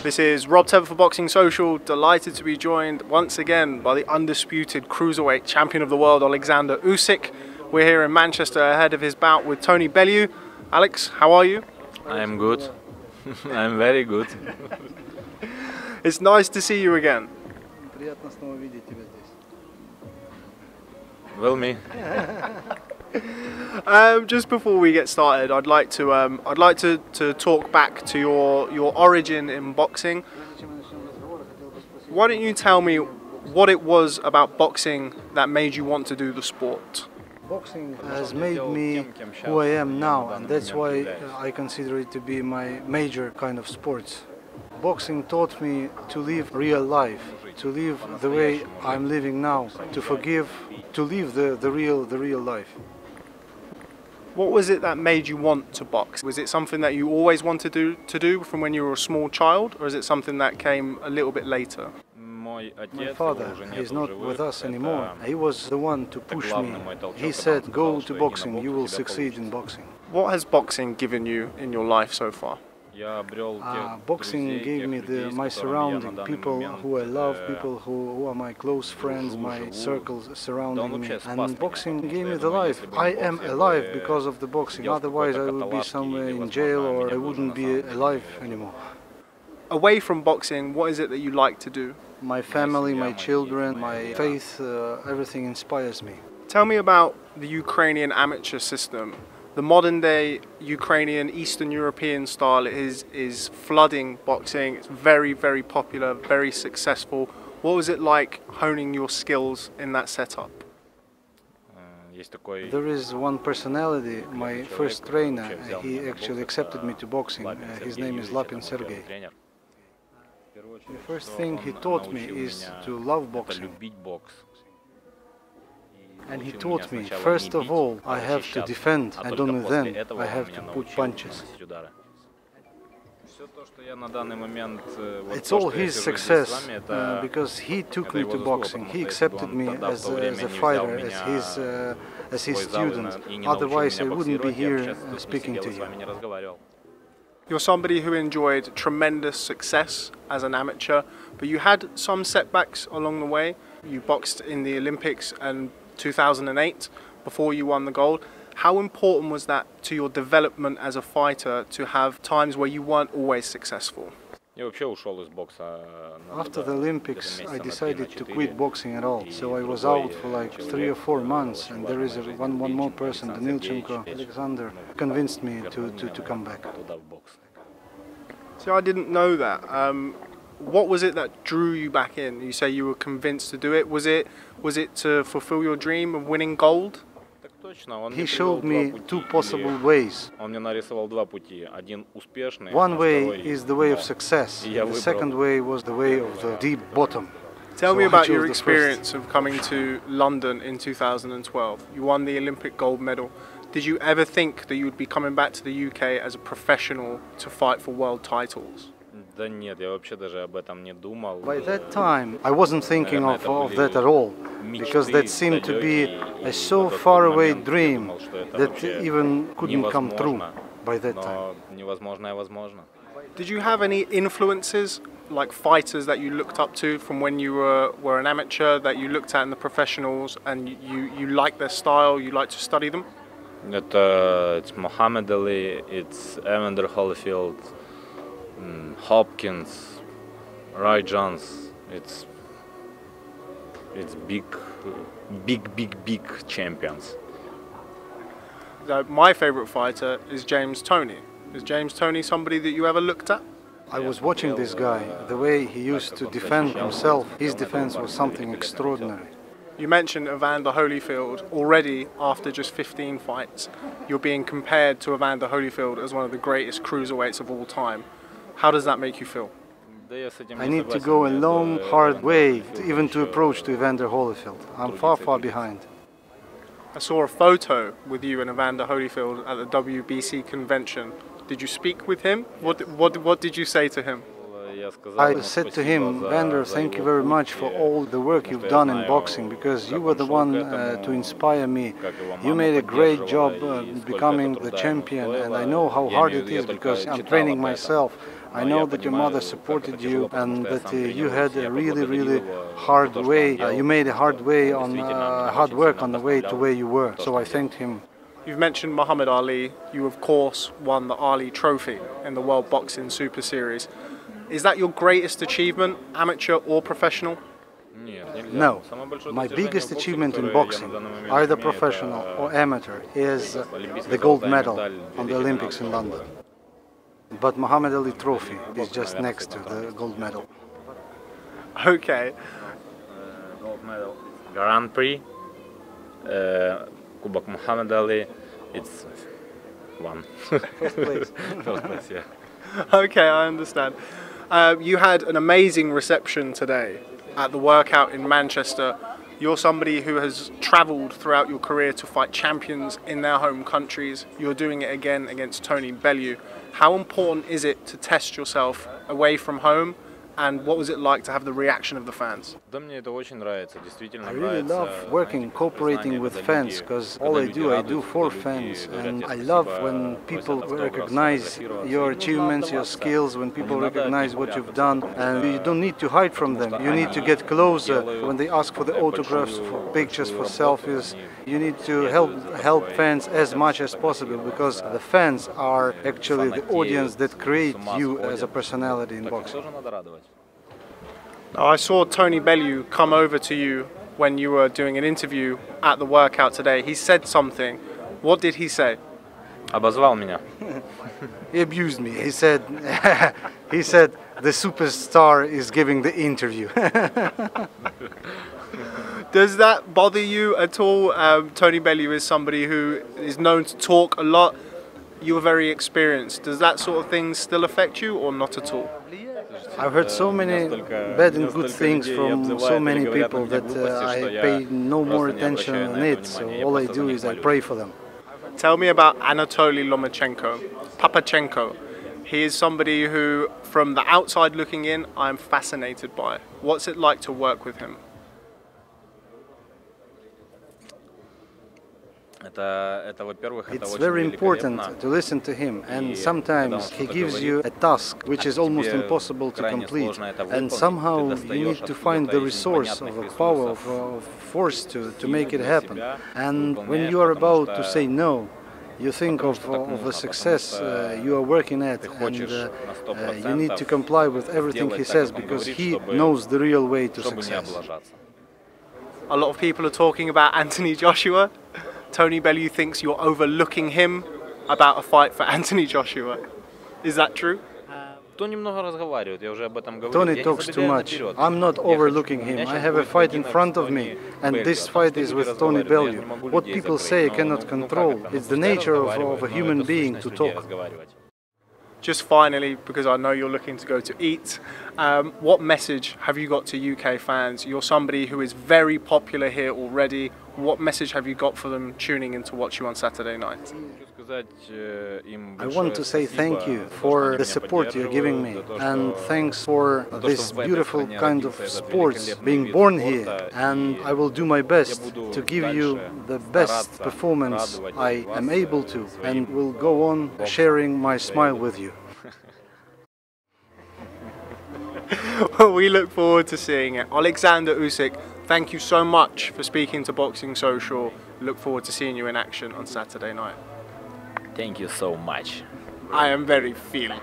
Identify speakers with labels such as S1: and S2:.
S1: This is Rob Tebber for Boxing Social, delighted to be joined once again by the undisputed cruiserweight champion of the world, Alexander Usyk. We're here in Manchester ahead of his bout with Tony Bellew. Alex, how are you?
S2: I am good. I'm very good.
S1: It's nice to see you again.
S2: Well, me.
S1: Just before we get started, I'd like to talk back to your origin in boxing. Why don't you tell me what it was about boxing that made you want to do the sport?
S3: Boxing has made me who I am now, and that's why I consider it to be my major kind of sport. Boxing taught me to live real life, to live the way I'm living now, to forgive, to live the real life.
S1: What was it that made you want to box? Was it something that you always wanted to do from when you were a small child, or is it something that came a little bit later?
S3: My father is not with us anymore. He was the one to push me. He said, go to boxing, you will succeed in boxing.
S1: What has boxing given you in your life so far?
S3: Boxing gave me my surrounding, people who I love, people who are my close friends, my circles surrounding me. And boxing gave me the life. I am alive because of the boxing, otherwise I would be somewhere in jail or I wouldn't be alive anymore.
S1: Away from boxing, what is it that you like to do?
S3: My family, my children, my faith, everything inspires me.
S1: Tell me about the Ukrainian amateur system. The modern day Ukrainian Eastern European style is flooding boxing. It's very, very popular, very successful. What was it like honing your skills in that setup?
S3: There is one personality, my first trainer, he actually accepted me to boxing. His name is Lapin Sergey. The first thing he taught me is to love boxing. And he taught me, first of all, I have to defend, and only then I have to put punches. It's all his success, because he took me to boxing. He accepted me as a fighter, as his student. Otherwise, I wouldn't be here speaking to you.
S1: You're somebody who enjoyed tremendous success as an amateur, but you had some setbacks along the way. You boxed in the Olympics and 2008 before you won the gold. How important was that to your development as a fighter to have times where you weren't always successful?
S3: After the Olympics, I decided to quit boxing at all. So I was out for like 3 or 4 months, and there is one more person, Danilchenko, Alexander, convinced me to come back.
S1: See, I didn't know that. What was it that drew you back in? You say you were convinced to do it. Was it to fulfill your dream of winning gold?
S3: He showed me 2 possible ways. One way is the way of success. The second way was the way of the deep bottom.
S1: Tell me about your experience of coming to London in 2012. You won the Olympic gold medal. Did you ever think that you would be coming back to the UK as a professional to fight for world titles?
S3: By that time, I wasn't thinking of that at all, because that seemed to be a so far away dream that even couldn't come true by that time.
S1: Did you have any influences, like fighters that you looked up to from when you were an amateur, that you looked at in the professionals and you liked their style, you liked to study them?
S2: It's Muhammad Ali, it's Evander Holyfield, Hopkins, Roy Jones. It's big champions.
S1: My favorite fighter is James Toney. Is James Toney somebody that you ever looked at?
S3: I was watching this guy, the way he used to defend himself. His defense was something extraordinary.
S1: You mentioned Evander Holyfield. Already, after just 15 fights, you're being compared to Evander Holyfield as one of the greatest cruiserweights of all time. How does that make you feel?
S3: I need to go a long, hard way even to approach to Evander Holyfield. I'm far behind.
S1: I saw a photo with you and Evander Holyfield at the WBC convention. Did you speak with him? What did you say to him?
S3: I said to him, Evander, thank you very much for all the work you've done in boxing, because you were the one to inspire me. You made a great job becoming the champion, and I know how hard it is because I'm training myself. I know that your mother supported you and that you had a really hard way. You made a hard work on the way to where you were. So I thanked him.
S1: You've mentioned Muhammad Ali. You, of course, won the Ali Trophy in the World Boxing Super Series. Is that your greatest achievement, amateur or professional?
S3: No. My biggest achievement in boxing, either professional or amateur, is the gold medal on the Olympics in London. But Muhammad Ali Trophy is just next to the gold medal.
S1: Okay.
S2: Gold medal. Grand Prix, Kubok Muhammad Ali, it's one.
S3: First place.
S2: First place, yeah.
S1: Okay, I understand. You had an amazing reception today at the workout in Manchester. You're somebody who has travelled throughout your career to fight champions in their home countries. You're doing it again against Tony Bellew. How important is it to test yourself away from home? And what was it like to have the reaction of the fans?
S3: I really love working, cooperating with fans, because all I do for fans. And I love when people recognize your achievements, your skills, when people recognize what you've done. And you don't need to hide from them. You need to get closer. When they ask for the autographs, for pictures, for selfies, you need to help fans as much as possible, because the fans are actually the audience that create you as a personality in boxing.
S1: Now, I saw Tony Bellew come over to you when you were doing an interview at the workout today. He said something. What did he say?
S2: Обозвал меня.
S3: He abused me. He said, the superstar is giving the interview.
S1: Does that bother you at all? Tony Bellew is somebody who is known to talk a lot. You were very experienced. Does that sort of thing still affect you or not at all?
S3: I've heard so many bad and good things from so many people that I pay no more attention on it. So all I do is I pray for them.
S1: Tell me about Anatoly Lomachenko, Papachenko. He is somebody who, from the outside looking in, I'm fascinated by. What's it like to work with him?
S3: It's very important to listen to him, and sometimes he gives you a task which is almost impossible to complete, and somehow you need to find the resource of a power, of force to make it happen. And when you are about to say no, you think of the success you are working at, and you need to comply with everything he says, because he knows the real way to success.
S1: A lot of people are talking about Anthony Joshua. Tony Bellew thinks you're overlooking him about a fight for Anthony Joshua. Is that true?
S3: Tony talks too much. I'm not overlooking him. I have a fight in front of me, and this fight is with Tony Bellew. What people say I cannot control. It's the nature of a human being to talk.
S1: Just finally, because I know you're looking to go to eat, what message have you got to UK fans? You're somebody who is very popular here already. What message have you got for them tuning in to watch you on Saturday night?
S3: I want to say thank you for the support you're giving me, and thanks for this beautiful kind of sports being born here, and I will do my best to give you the best performance I am able to, and will go on sharing my smile with you.
S1: Well, we look forward to seeing it. Alexander Usyk, thank you so much for speaking to Boxing Social. Look forward to seeing you in action on Saturday night.
S2: Thank you so much.
S1: I am very feeling.